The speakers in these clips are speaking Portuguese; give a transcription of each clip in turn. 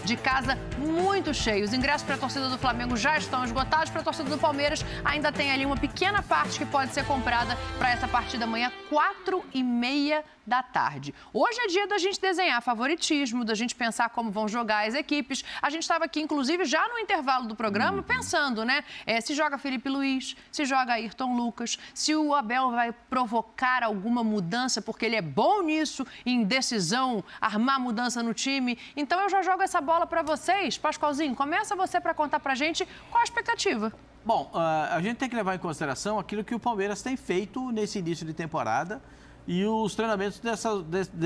de casa muito cheio. Os ingressos para a torcida do Flamengo já estão esgotados. Para a torcida do Palmeiras, ainda tem ali uma pequena parte que pode ser comprada para essa partida amanhã, 4h30 da tarde. Hoje é dia da gente desenhar favoritismo, da gente pensar como vão jogar as equipes. A gente estava aqui, inclusive, já no intervalo do programa, pensando, né? Se joga Felipe Luiz, se joga Ayrton Lucas, se o Abel vai provocar alguma mudança, porque ele é bom nisso, em decisão, armar mudança no time. Então eu já jogo essa bola para vocês. Pascoalzinho, começa você para contar pra gente qual a expectativa. Bom, a gente tem que levar em consideração aquilo que o Palmeiras tem feito nesse início de temporada e os treinamentos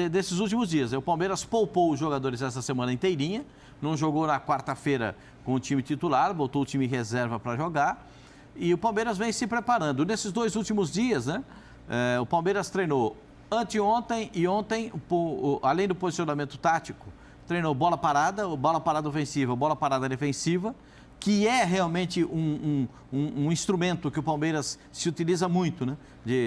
desses últimos dias. O Palmeiras poupou os jogadores essa semana inteirinha, não jogou na quarta-feira com o time titular, botou o time reserva para jogar e o Palmeiras vem se preparando. Nesses 2 últimos dias, né, o Palmeiras treinou anteontem e ontem, além do posicionamento tático, treinou bola parada ofensiva, bola parada defensiva, que é realmente um instrumento que o Palmeiras se utiliza muito, né?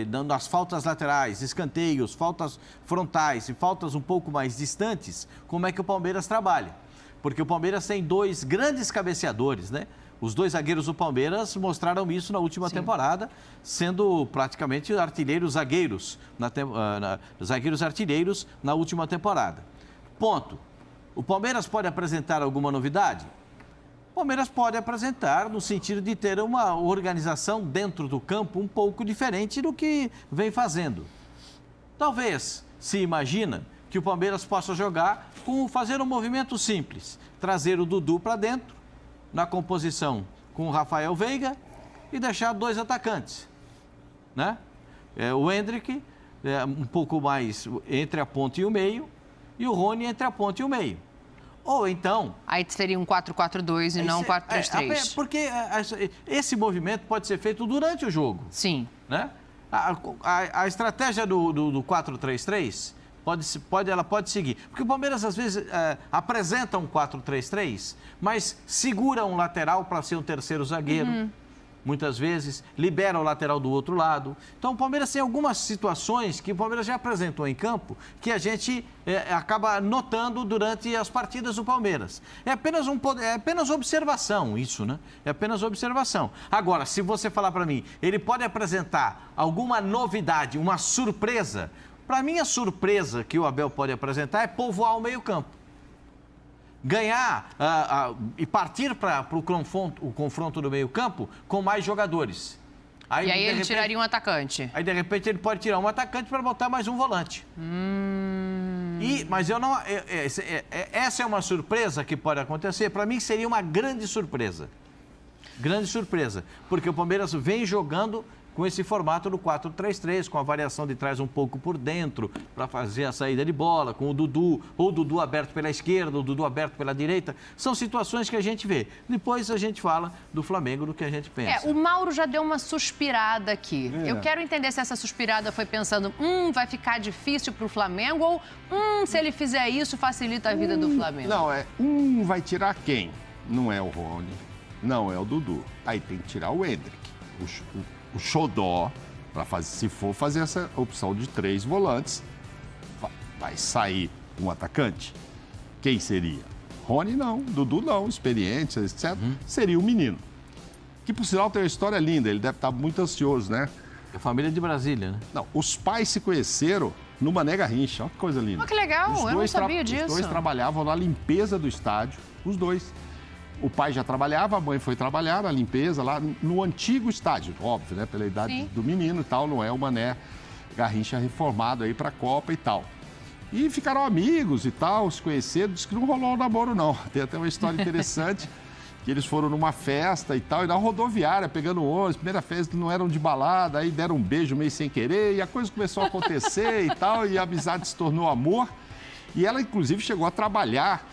Dando as faltas laterais, escanteios, faltas frontais e faltas um pouco mais distantes, como é que o Palmeiras trabalha. Porque o Palmeiras tem 2 grandes cabeceadores, né? Os 2 zagueiros do Palmeiras mostraram isso na última temporada, sendo praticamente zagueiros artilheiros na última temporada. Ponto. O Palmeiras pode apresentar alguma novidade? O Palmeiras pode apresentar no sentido de ter uma organização dentro do campo um pouco diferente do que vem fazendo. Talvez se imagina que o Palmeiras possa jogar fazer um movimento simples, trazer o Dudu para dentro, na composição com o Rafael Veiga e deixar 2 atacantes, né? O Endrick um pouco mais entre a ponta e o meio e o Rony entre a ponta e o meio. Ou então... Aí seria um 4-4-2 e não um 4-3-3. Porque esse movimento pode ser feito durante o jogo. Sim. Né? A estratégia do 4-3-3 ela pode seguir. Porque o Palmeiras, às vezes, apresenta um 4-3-3, mas segura um lateral para ser um terceiro zagueiro. Muitas vezes, libera o lateral do outro lado. Então, o Palmeiras tem algumas situações que o Palmeiras já apresentou em campo que a gente acaba notando durante as partidas do Palmeiras. É apenas observação isso, né? É apenas observação. Agora, se você falar para mim, ele pode apresentar alguma novidade, uma surpresa. Para mim, a surpresa que o Abel pode apresentar é povoar o meio-campo. Ganhar e partir para o confronto do meio-campo com mais jogadores. E aí ele tiraria um atacante. Aí, de repente, ele pode tirar um atacante para botar mais um volante. Mas eu não... essa é uma surpresa que pode acontecer. Para mim, seria uma grande surpresa. Grande surpresa. Porque o Palmeiras vem jogando com esse formato do 4-3-3, com a variação de trás um pouco por dentro, para fazer a saída de bola, com o Dudu, ou o Dudu aberto pela esquerda, ou o Dudu aberto pela direita. São situações que a gente vê. Depois a gente fala do Flamengo, do que a gente pensa. O Mauro já deu uma suspirada aqui. Eu quero entender se essa suspirada foi pensando, vai ficar difícil para o Flamengo, ou se ele fizer isso, facilita a vida do Flamengo. Não, vai tirar quem? Não é o Rony, não é o Dudu. Aí tem que tirar o Endrick, o xodó, se for fazer essa opção de 3 volantes, vai sair um atacante. Quem seria? Rony não, Dudu não, experiente, etc. Seria o menino. Que, por sinal, tem uma história linda, ele deve estar muito ansioso, né? A família de Brasília, né? Não, os pais se conheceram no Mané Garrincha, olha que coisa linda. Que legal, eu não sabia disso. Os 2 trabalhavam na limpeza do estádio, os 2. O pai já trabalhava, a mãe foi trabalhar na limpeza lá no antigo estádio, óbvio, né? Pela idade do menino e tal, não é o Mané Garrincha reformado aí pra Copa e tal. E ficaram amigos e tal, se conheceram, disse que não rolou o namoro não. Tem até uma história interessante, que eles foram numa festa e tal, e na rodoviária, pegando ônibus, primeira festa, não eram de balada, aí deram um beijo meio sem querer, e a coisa começou a acontecer e tal, e a amizade se tornou amor. E ela, inclusive, chegou a trabalhar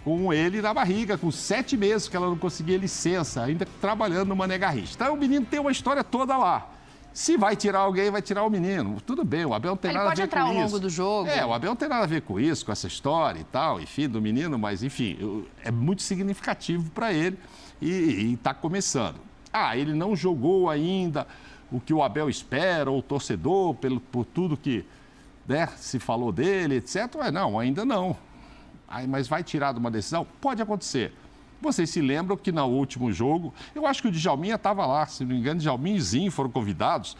com ele na barriga, com 7 meses, que ela não conseguia licença, ainda trabalhando no Mané Garrincha. Então, o menino tem uma história toda lá. Se vai tirar alguém, vai tirar o menino. Tudo bem, o Abel não tem nada a ver com isso. Ele pode entrar ao longo do jogo. O Abel não tem nada a ver com isso, com essa história e tal, enfim, do menino, mas, enfim, é muito significativo para ele e está começando. Ele não jogou ainda o que o Abel espera, ou o torcedor, por tudo que se falou dele, etc. Não, ainda não. Mas vai tirar de uma decisão? Pode acontecer. Vocês se lembram que no último jogo, eu acho que o Djalminha estava lá, se não me engano, Djalminha e Zinho foram convidados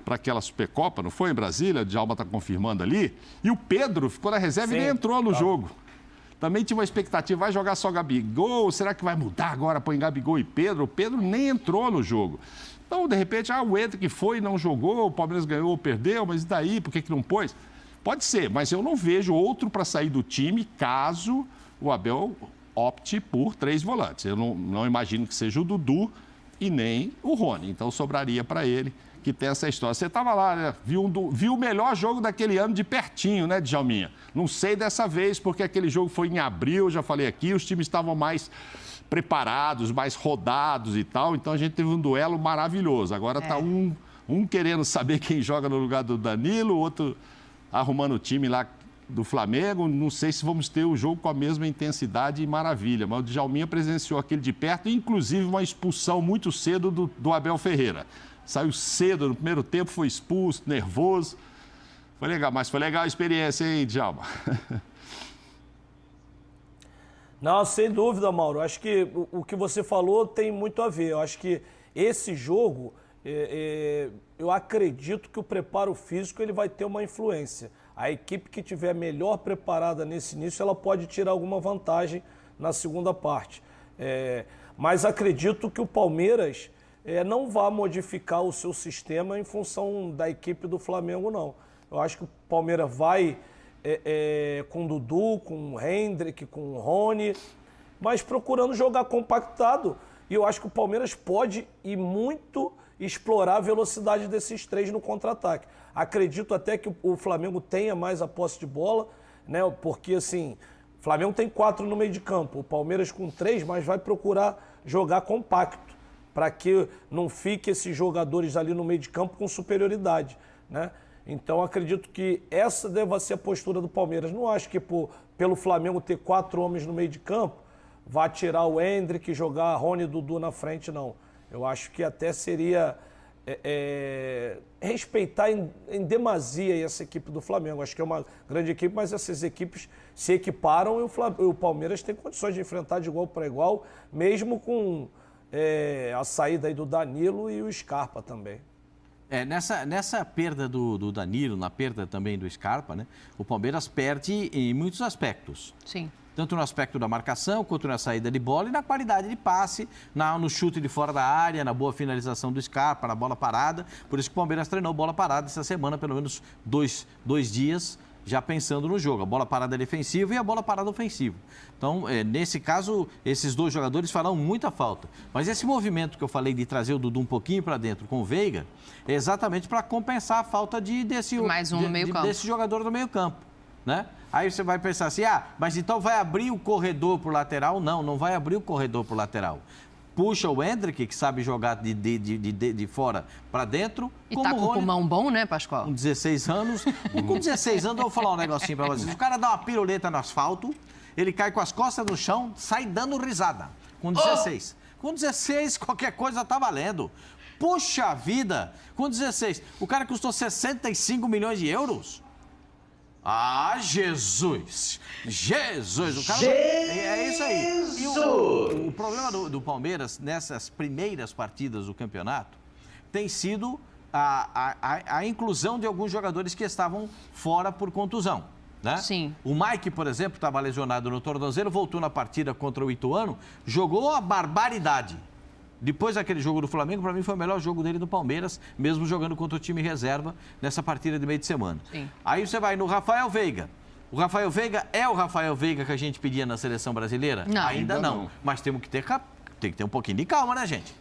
para aquela Supercopa, não foi, em Brasília? O Djalma está confirmando ali. E o Pedro ficou na reserva e nem entrou no jogo. Também tinha uma expectativa, vai jogar só Gabigol, será que vai mudar agora, põe Gabigol e Pedro? O Pedro nem entrou no jogo. Então, de repente, o Hendrick foi, não jogou, o Palmeiras ganhou ou perdeu, mas e daí? Por que não pôs? Pode ser, mas eu não vejo outro para sair do time caso o Abel opte por 3 volantes. Eu não imagino que seja o Dudu e nem o Rony. Então, sobraria para ele, que tem essa história. Você estava lá, né? Viu o melhor jogo daquele ano de pertinho, né, Djalminha? Não sei dessa vez, porque aquele jogo foi em abril, já falei aqui, os times estavam mais preparados, mais rodados e tal. Então, a gente teve um duelo maravilhoso. Agora está um querendo saber quem joga no lugar do Danilo, o outro arrumando o time lá do Flamengo. Não sei se vamos ter o jogo com a mesma intensidade e maravilha, mas o Djalminha presenciou aquele de perto, inclusive uma expulsão muito cedo do Abel Ferreira. Saiu cedo no primeiro tempo, foi expulso, nervoso. Foi legal, mas foi legal a experiência, hein, Djalma? Não, sem dúvida, Mauro. Acho que o que você falou tem muito a ver. Eu acho que esse jogo, eu acredito que o preparo físico ele vai ter uma influência. A equipe que estiver melhor preparada nesse início, ela pode tirar alguma vantagem na segunda parte. Mas acredito que o Palmeiras não vai modificar o seu sistema em função da equipe do Flamengo, não. Eu acho que o Palmeiras vai com o Dudu, com o Hendrick, com o Rony, mas procurando jogar compactado. E eu acho que o Palmeiras pode ir muito explorar a velocidade desses 3 no contra-ataque. Acredito até que o Flamengo tenha mais a posse de bola, né? Porque assim, o Flamengo tem 4 no meio de campo, o Palmeiras com 3, mas vai procurar jogar compacto, para que não fique esses jogadores ali no meio de campo com superioridade, né? Então, acredito que essa deva ser a postura do Palmeiras. Não acho que pelo Flamengo ter 4 homens no meio de campo, vá tirar o Hendrick e jogar Rony e Dudu na frente, não. Eu acho que até seria respeitar em demasia essa equipe do Flamengo. Acho que é uma grande equipe, mas essas equipes se equiparam e o Palmeiras tem condições de enfrentar de igual para igual, mesmo com a saída aí do Danilo e o Scarpa também. Nessa perda do Danilo, na perda também do Scarpa, né, o Palmeiras perde em muitos aspectos. Sim. Tanto no aspecto da marcação, quanto na saída de bola e na qualidade de passe, no chute de fora da área, na boa finalização do Scarpa, na bola parada. Por isso que o Palmeiras treinou bola parada essa semana, pelo menos dois dias, já pensando no jogo. A bola parada defensiva e a bola parada ofensiva. Então, nesse caso, esses 2 jogadores farão muita falta. Mas esse movimento que eu falei de trazer o Dudu um pouquinho para dentro com o Veiga, é exatamente para compensar a falta desse jogador do meio campo, né? Aí você vai pensar assim, mas então vai abrir o corredor para o lateral? Não vai abrir o corredor para o lateral. Puxa o Hendrick, que sabe jogar de fora para dentro. E tá com o pulmão bom, né, Pascoal? Com 16 anos. Com 16 anos, eu vou falar um negocinho para vocês. O cara dá uma piruleta no asfalto, ele cai com as costas no chão, sai dando risada. Com 16. Com 16, qualquer coisa tá valendo. Puxa vida! Com 16. O cara custou 65 milhões de euros? Jesus! O cara... É isso aí. E o problema do Palmeiras, nessas primeiras partidas do campeonato, tem sido a inclusão de alguns jogadores que estavam fora por contusão, né? Sim. O Mike, por exemplo, estava lesionado no tornozelo, voltou na partida contra o Ituano, jogou a barbaridade. Depois daquele jogo do Flamengo, para mim foi o melhor jogo dele no Palmeiras, mesmo jogando contra o time reserva nessa partida de meio de semana. Sim. Aí você vai no Rafael Veiga. O Rafael Veiga é o Rafael Veiga que a gente pedia na seleção brasileira? Não. Ainda não. Mas temos que ter um pouquinho de calma, né, gente?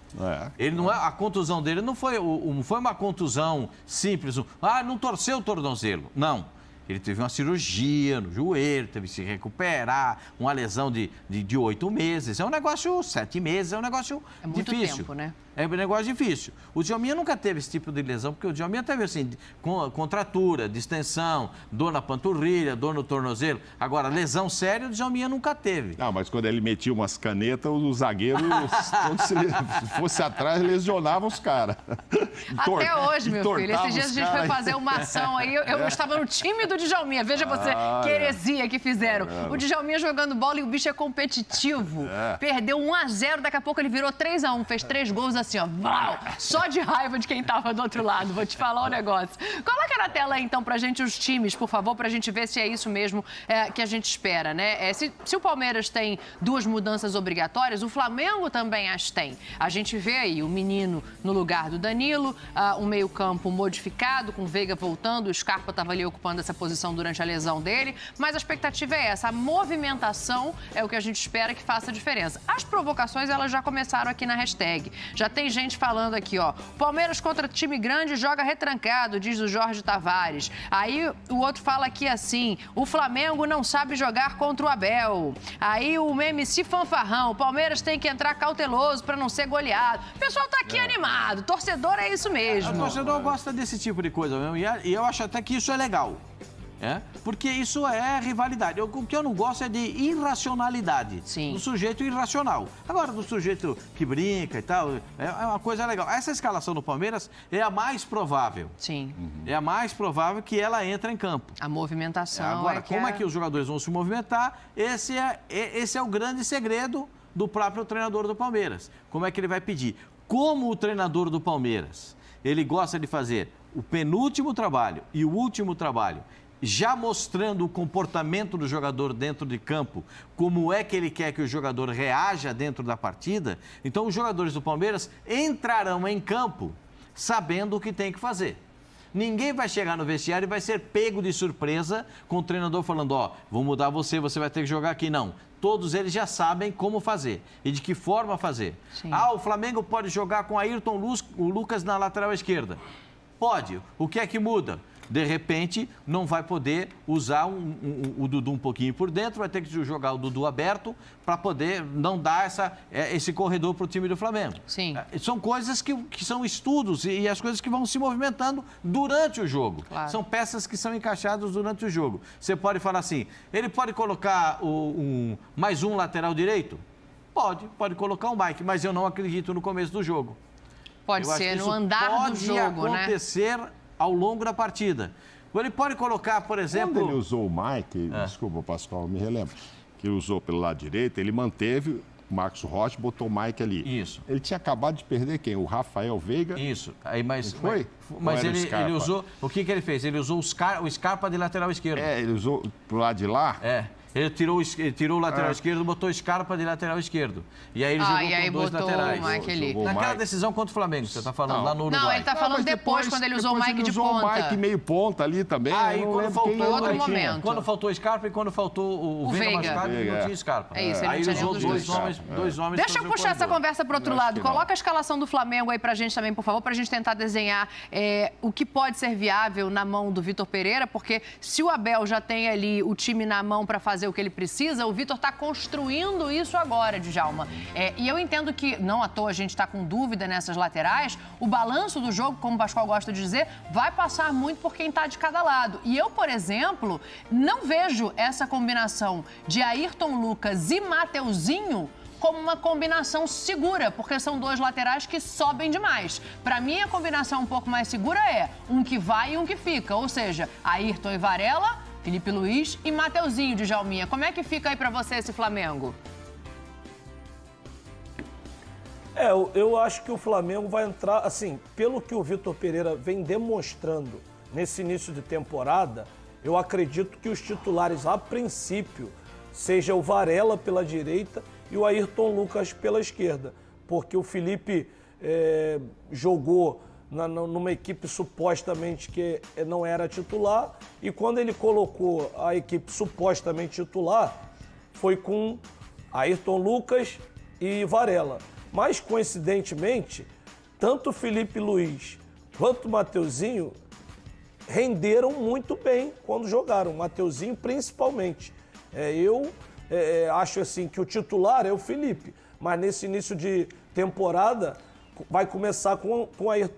Ele não a contusão dele não foi uma contusão simples. Não torceu o tornozelo. Não. Ele teve uma cirurgia no joelho, teve que se recuperar, uma lesão de 8 meses. É um negócio, 7 meses, é um negócio difícil. É muito tempo, né? É um negócio difícil. O Djalminha nunca teve esse tipo de lesão, porque o Djalminha teve, assim, contratura, distensão, dor na panturrilha, dor no tornozelo. Agora, lesão séria, o Djalminha nunca teve. Não, mas quando ele metia umas canetas, os zagueiros, se fosse atrás, lesionavam os caras. Até hoje, meu filho. Esses dias a gente foi fazer uma ação aí, eu estava no time do Djalminha, veja você, que heresia que fizeram. O Djalminha jogando bola e o bicho é competitivo. Perdeu 1-0, daqui a pouco ele virou 3-1, fez 3 gols assim, ó. Uau! Só de raiva de quem tava do outro lado, vou te falar um negócio. Coloca na tela aí, então, pra gente os times, por favor, pra gente ver se é isso mesmo que a gente espera, né? Se o Palmeiras tem 2 mudanças obrigatórias, o Flamengo também as tem. A gente vê aí o Menino no lugar do Danilo, um meio-campo modificado, com o Veiga voltando, o Scarpa estava ali ocupando essa posição durante a lesão dele, mas a expectativa é essa, a movimentação é o que a gente espera que faça a diferença. As provocações, elas já começaram aqui na hashtag. Já tem gente falando aqui, ó, Palmeiras contra time grande joga retrancado, diz o Jorge Tavares. Aí o outro fala aqui assim, o Flamengo não sabe jogar contra o Abel. Aí o MC Fanfarrão, o Palmeiras tem que entrar cauteloso para não ser goleado. O pessoal tá aqui animado, torcedor é isso mesmo. O torcedor gosta desse tipo de coisa mesmo, e eu acho até que isso é legal. Porque isso é rivalidade. O que eu não gosto é de irracionalidade. Sim. Do sujeito irracional. Agora, do sujeito que brinca e tal, é uma coisa legal. Essa escalação do Palmeiras é a mais provável. Sim. É a mais provável que ela entre em campo. A movimentação. Agora, como é que os jogadores vão se movimentar? Esse é o grande segredo do próprio treinador do Palmeiras. Como é que ele vai pedir? Como o treinador do Palmeiras, ele gosta de fazer o penúltimo trabalho e o último trabalho, já mostrando o comportamento do jogador dentro de campo, como é que ele quer que o jogador reaja dentro da partida, então os jogadores do Palmeiras entrarão em campo sabendo o que tem que fazer. Ninguém vai chegar no vestiário e vai ser pego de surpresa com o treinador falando, ó, vou mudar você vai ter que jogar aqui. Não. Todos eles já sabem como fazer e de que forma fazer. Sim. O Flamengo pode jogar com Ayrton Lucas na lateral esquerda. Pode. O que é que muda? De repente, não vai poder usar o Dudu um pouquinho por dentro, vai ter que jogar o Dudu aberto para poder não dar esse corredor para o time do Flamengo. Sim. São coisas que são estudos e as coisas que vão se movimentando durante o jogo. Claro. São peças que são encaixadas durante o jogo. Você pode falar assim, ele pode colocar mais um lateral direito? Pode colocar o Mike, mas eu não acredito no começo do jogo. Pode ser no andar do jogo, pode acontecer ao longo da partida. Ele pode colocar, por exemplo... Quando ele usou o Mike, desculpa, Pascoal, me relembro, que ele usou pelo lado direito, ele manteve o Marcos Rocha, botou o Mike ali. Isso. Ele tinha acabado de perder quem? O Rafael Veiga? Isso. Aí, mas foi? Mas ele usou... O que ele fez? Ele usou o Scarpa de lateral esquerdo. Ele usou pro lado de lá? Ele tirou o lateral esquerdo, botou o Scarpa de lateral esquerdo. E aí ele jogou com 2 laterais. O Mike ali. Naquela decisão contra o Flamengo, você está falando, lá no Uruguai. Não, ele está falando depois, quando ele usou o Mike de ponta. Ele usou o Mike meio ponta ali também. Aí quando faltou outro momento. Quando faltou o Scarpa e quando faltou o Veiga machucado, ele não tinha Scarpa. É isso, ele aí não ele tinha usou dois homens. Deixa eu puxar essa conversa para o outro lado. Coloca a escalação do Flamengo aí pra gente também, por favor, pra gente tentar desenhar o que pode ser viável na mão do Vitor Pereira, porque se o Abel já tem ali o time na mão para fazer o que ele precisa, o Vitor está construindo isso agora, Djalma. E eu entendo que, não à toa a gente está com dúvida nessas laterais, o balanço do jogo, como o Pascoal gosta de dizer, vai passar muito por quem está de cada lado. E eu, por exemplo, não vejo essa combinação de Ayrton Lucas e Mateuzinho como uma combinação segura, porque são 2 laterais que sobem demais. Para mim, a combinação um pouco mais segura é um que vai e um que fica, ou seja, Ayrton e Varela, Felipe Luiz e Mateuzinho de Djalminha. Como é que fica aí pra você esse Flamengo? Eu acho que o Flamengo vai entrar, assim, pelo que o Vitor Pereira vem demonstrando nesse início de temporada, eu acredito que os titulares, a princípio, seja o Varela pela direita e o Ayrton Lucas pela esquerda. Porque o Felipe jogou numa equipe supostamente que não era titular, e quando ele colocou a equipe supostamente titular, foi com Ayrton Lucas e Varela. Mas, coincidentemente, tanto o Felipe Luiz quanto o Mateuzinho renderam muito bem quando jogaram, o Mateuzinho principalmente. Eu acho assim que o titular é o Felipe, mas nesse início de temporada vai começar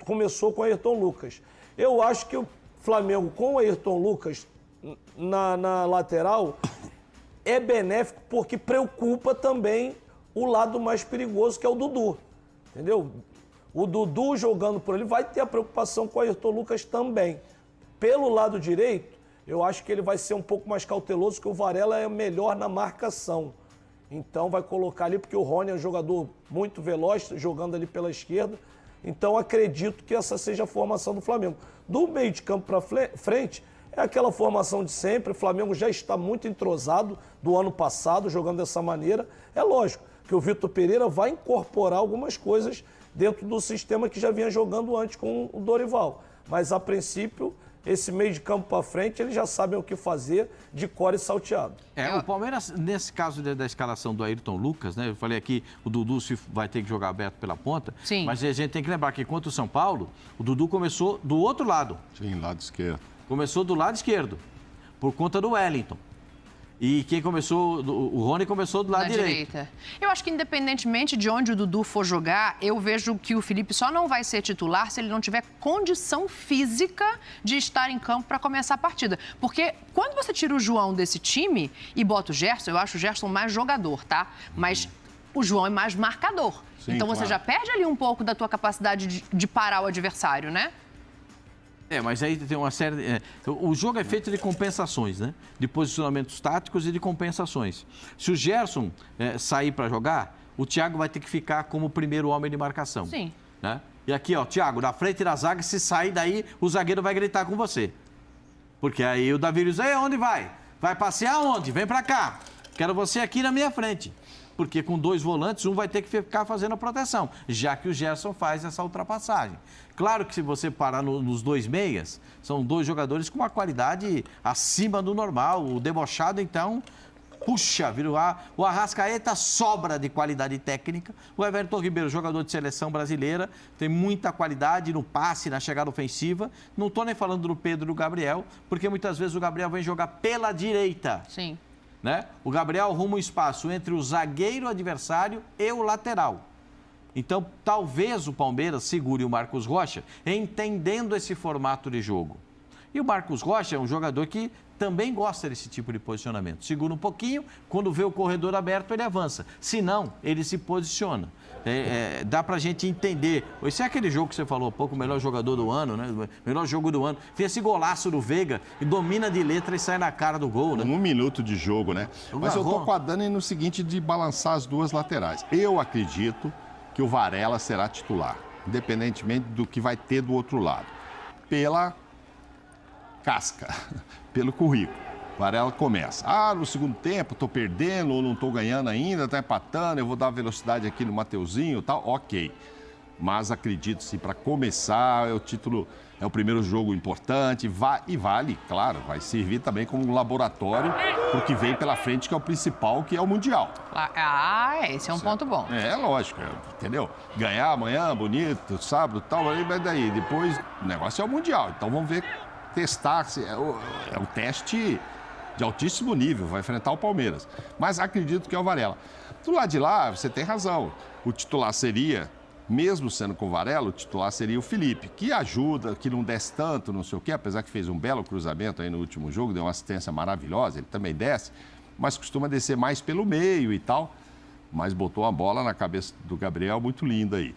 começou com o Ayrton Lucas. Eu acho que o Flamengo com o Ayrton Lucas na lateral é benéfico porque preocupa também o lado mais perigoso, que é o Dudu. Entendeu? O Dudu jogando por ele vai ter a preocupação com o Ayrton Lucas também. Pelo lado direito, eu acho que ele vai ser um pouco mais cauteloso, porque o Varela é melhor na marcação. Então vai colocar ali, porque o Rony é um jogador muito veloz, jogando ali pela esquerda. Então acredito que essa seja a formação do Flamengo. Do meio de campo para frente, é aquela formação de sempre. O Flamengo já está muito entrosado do ano passado, jogando dessa maneira. É lógico que o Vitor Pereira vai incorporar algumas coisas dentro do sistema que já vinha jogando antes com o Dorival. Mas, a princípio, esse meio de campo para frente, eles já sabem o que fazer de cor e salteado. O Palmeiras, nesse caso da escalação do Ayrton Lucas, né? Eu falei aqui, o Dudu vai ter que jogar aberto pela ponta. Sim. Mas a gente tem que lembrar que contra o São Paulo, o Dudu começou do outro lado. Sim, lado esquerdo. Começou do lado esquerdo, por conta do Wellington. E quem começou, o Rony começou do lado direito. Eu acho que independentemente de onde o Dudu for jogar, eu vejo que o Felipe só não vai ser titular se ele não tiver condição física de estar em campo para começar a partida. Porque quando você tira o João desse time e bota o Gerson, eu acho o Gerson mais jogador, tá? Mas o João é mais marcador. Sim, então você já perde ali um pouco da tua capacidade de parar o adversário, né? Mas aí tem uma série... o jogo é feito de compensações, né? De posicionamentos táticos e de compensações. Se o Gerson sair para jogar, o Thiago vai ter que ficar como o primeiro homem de marcação. Sim. Né? E aqui, ó, Thiago, na frente da zaga, se sair daí, o zagueiro vai gritar com você. Porque aí o Davi diz, onde vai? Vai passear onde? Vem para cá. Quero você aqui na minha frente. Porque com dois volantes, um vai ter que ficar fazendo a proteção, já que o Gerson faz essa ultrapassagem. Claro que se você parar nos dois meias, são dois jogadores com uma qualidade acima do normal. O debochado, então, puxa, o Arrascaeta sobra de qualidade técnica. O Everton Ribeiro, jogador de seleção brasileira, tem muita qualidade no passe, na chegada ofensiva. Não estou nem falando do Pedro e do Gabriel, porque muitas vezes o Gabriel vem jogar pela direita. Sim. Né? O Gabriel arruma um espaço entre o zagueiro adversário e o lateral. Então, talvez o Palmeiras segure o Marcos Rocha entendendo esse formato de jogo. E o Marcos Rocha é um jogador que também gosta desse tipo de posicionamento. Segura um pouquinho, quando vê o corredor aberto, ele avança. Se não, ele se posiciona. Dá pra gente entender. Esse é aquele jogo que você falou há pouco, o melhor jogador do ano, né? Melhor jogo do ano. Fez esse golaço do Veiga e domina de letra e sai na cara do gol, né? 1 minuto de jogo, né? Mas eu tô com a Dani no seguinte de balançar as duas laterais. Eu acredito que o Varela será titular, independentemente do que vai ter do outro lado. Pela casca, pelo currículo. Varela começa. No segundo tempo, estou perdendo ou não estou ganhando ainda, está empatando, eu vou dar velocidade aqui no Mateuzinho e tal. Ok. Mas acredito, sim, para começar, o título é o primeiro jogo importante e vale, claro, vai servir também como um laboratório para o que vem pela frente, que é o principal, que é o Mundial. Esse é um ponto bom. Lógico, entendeu? Ganhar amanhã, bonito, sábado e tal, mas daí, depois o negócio é o Mundial. Então vamos ver, testar, é um teste de altíssimo nível, vai enfrentar o Palmeiras. Mas acredito que é o Varela. Do lado de lá, você tem razão. O titular seria, mesmo sendo com o Varela, o titular seria o Felipe, que ajuda, que não desce tanto, não sei o quê, apesar que fez um belo cruzamento aí no último jogo, deu uma assistência maravilhosa, ele também desce, mas costuma descer mais pelo meio e tal, mas botou a bola na cabeça do Gabriel, muito linda aí.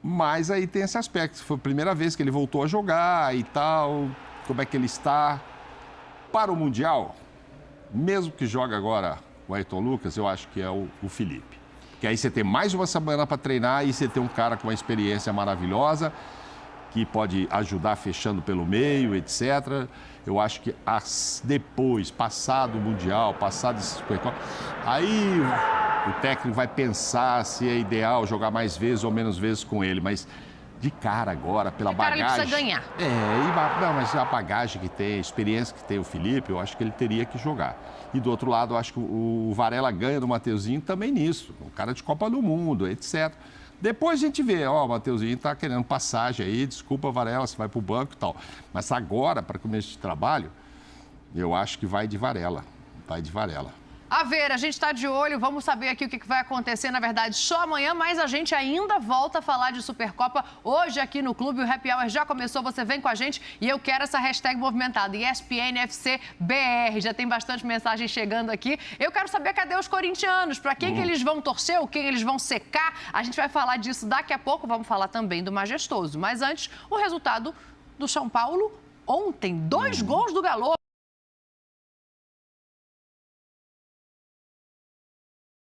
Mas aí tem esse aspecto, foi a primeira vez que ele voltou a jogar e tal, como é que ele está. Para o Mundial, mesmo que jogue agora o Ayrton Lucas, eu acho que é o Felipe. Que aí você tem mais uma semana para treinar e você tem um cara com uma experiência maravilhosa, que pode ajudar fechando pelo meio, etc. Eu acho que depois, passado o Mundial, passado esse Supercopa, aí o técnico vai pensar se é ideal jogar mais vezes ou menos vezes com ele, mas de cara agora, pela bagagem... Ele precisa ganhar. Mas a bagagem que tem, a experiência que tem o Felipe, eu acho que ele teria que jogar. E do outro lado, eu acho que o Varela ganha do Mateuzinho também nisso. Um cara de Copa do Mundo, etc. Depois a gente vê, o Mateuzinho está querendo passagem aí, desculpa, Varela, você vai para o banco e tal. Mas agora, para começo de trabalho, eu acho que vai de Varela. Vai de Varela. A ver, a gente está de olho, vamos saber aqui o que vai acontecer, na verdade, só amanhã, mas a gente ainda volta a falar de Supercopa hoje aqui no Clube. O Happy Hour já começou, você vem com a gente e eu quero essa hashtag movimentada, ESPNFCBR. Já tem bastante mensagem chegando aqui. Eu quero saber cadê os corintianos, para quem que eles vão torcer, ou quem eles vão secar. A gente vai falar disso daqui a pouco, vamos falar também do Majestoso. Mas antes, o resultado do São Paulo ontem, 2 gols do Galo.